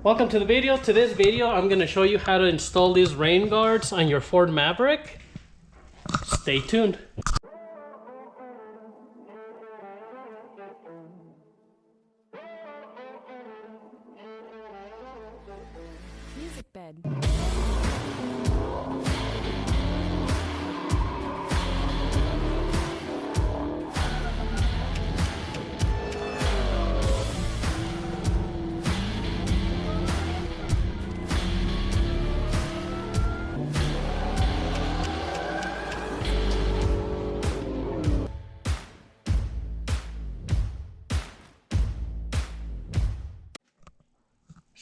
Welcome to the video. To this video, I'm going to show you how to install these rain guards on your Ford Maverick. Stay tuned. Music bed.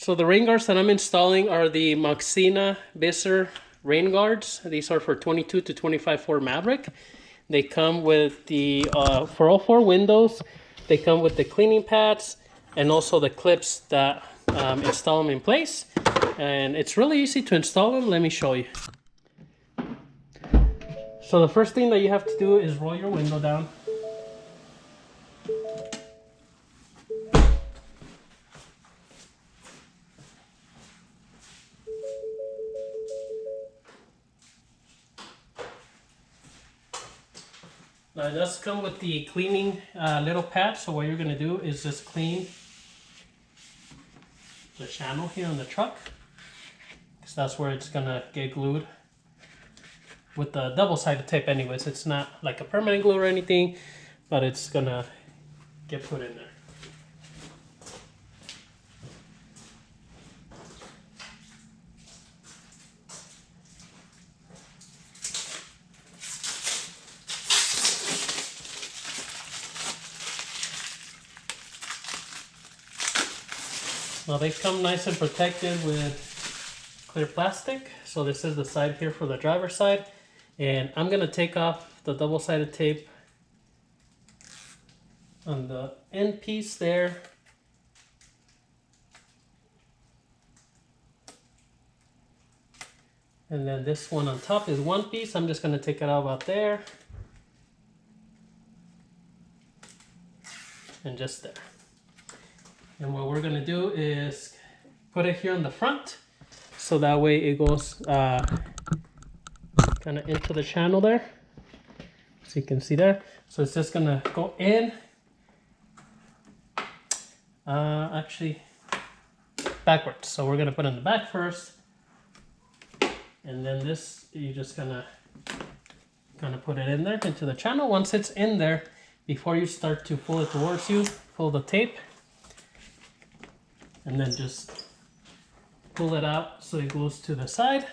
So the rain guards that I'm installing are the Maxzina Visor rain guards. These are for 22 to 25 Ford Maverick. They come with the, for all four windows, they come with the cleaning pads and also the clips that install them in place. And it's really easy to install them. Let me show you. So the first thing that you have to do is roll your window down. Now it does come with the cleaning little pad, so what you're going to do is just clean the channel here on the truck, because that's where it's going to get glued with the double-sided tape anyways. It's not like a permanent glue or anything, but it's going to get put in there. Now they come nice and protected with clear plastic. So this is the side here for the driver's side. And I'm gonna take off the double-sided tape on the end piece there. And then this one on top is one piece. I'm just gonna take it out about there. And just there. And what we're gonna do is put it here on the front, so that way it goes kind of into the channel there, so you can see there. So it's just gonna go in, actually backwards. So we're gonna put it in the back first, and then this, you're just gonna kind of put it in there into the channel. Once it's in there, before you start to pull it towards you, pull the tape, and then just pull it out so it goes to the side.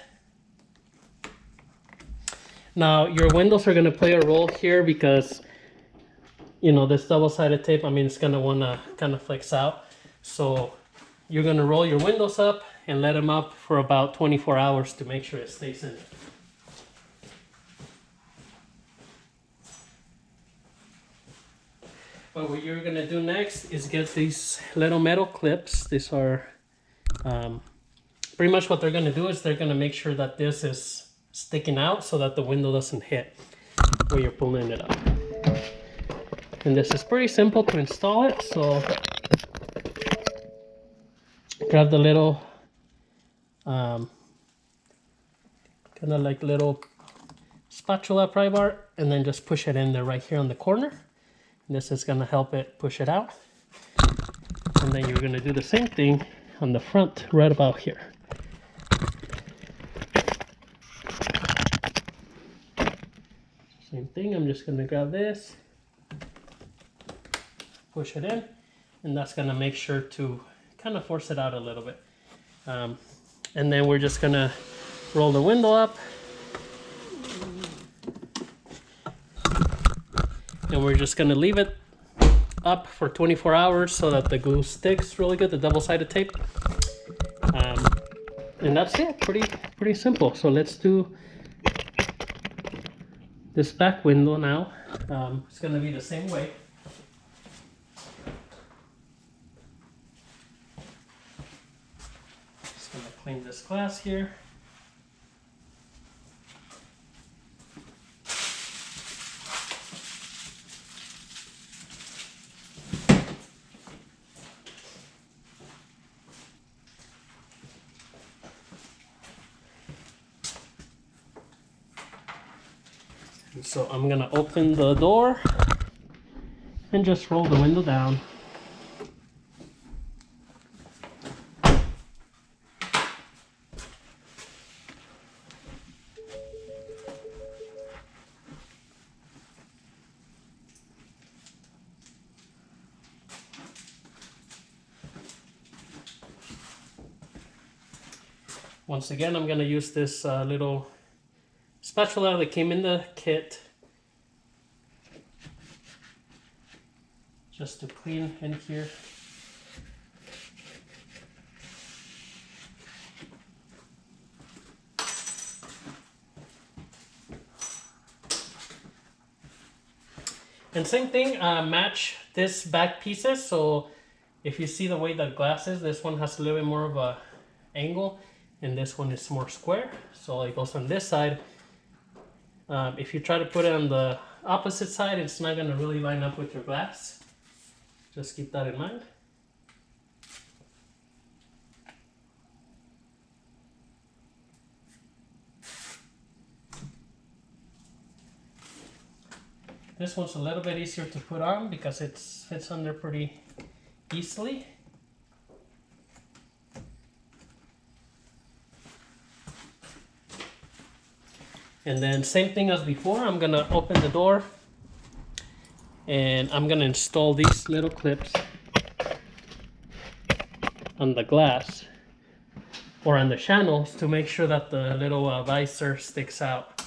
Now your windows are going to play a role here because, you know, this double-sided tape, I mean, it's going to want to kind of flex out. So you're going to roll your windows up and let them up for about 24 hours to make sure it stays in there. But what you're going to do next is get these little metal clips. These are pretty much what they're going to do is they're going to make sure that this is sticking out so that the window doesn't hit where you're pulling it up. And this is pretty simple to install it. So grab the little kind of like little spatula pry bar and then just push it in there right here on the corner. This is going to help it push it out. And then you're going to do the same thing on the front right about here. Same thing, I'm just going to grab this, push it in, and that's going to make sure to kind of force it out a little bit. And then we're just going to roll the window up. And we're just going to leave it up for 24 hours so that the glue sticks really good, the double-sided tape. And that's it, pretty simple. So let's do this back window now. It's going to be the same way. Just going to clean this glass here. So I'm gonna open the door and just roll the window down. Once again, I'm gonna use this little spatula that came in the kit just to clean in here. And same thing, match this back pieces. So if you see the way the glass is, this one has a little bit more of a angle and this one is more square. So it goes on this side. If you try to put it on the opposite side, it's not going to really line up with your glass. Just keep that in mind. This one's a little bit easier to put on because it fits under pretty easily. And then same thing as before, I'm gonna open the door and I'm gonna install these little clips on the glass or on the channels to make sure that the little visor sticks out.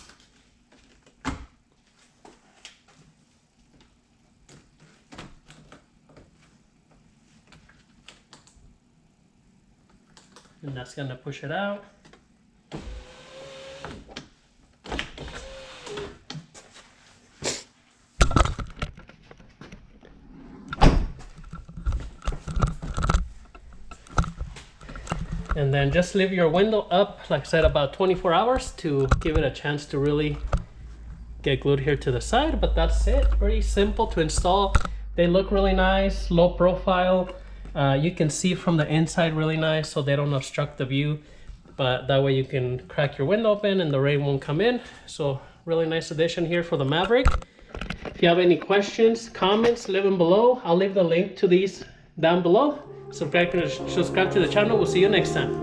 And that's gonna push it out. And then just leave your window up, like I said, about 24 hours to give it a chance to really get glued here to the side. But that's it, pretty simple to install. They look really nice, low profile. You can see from the inside really nice, so they don't obstruct the view. But that way you can crack your window open and the rain won't come in. So really nice addition here for the Maverick. If you have any questions, comments, leave them below. I'll leave the link to these down below. Subscribe to the channel. We'll see you next time.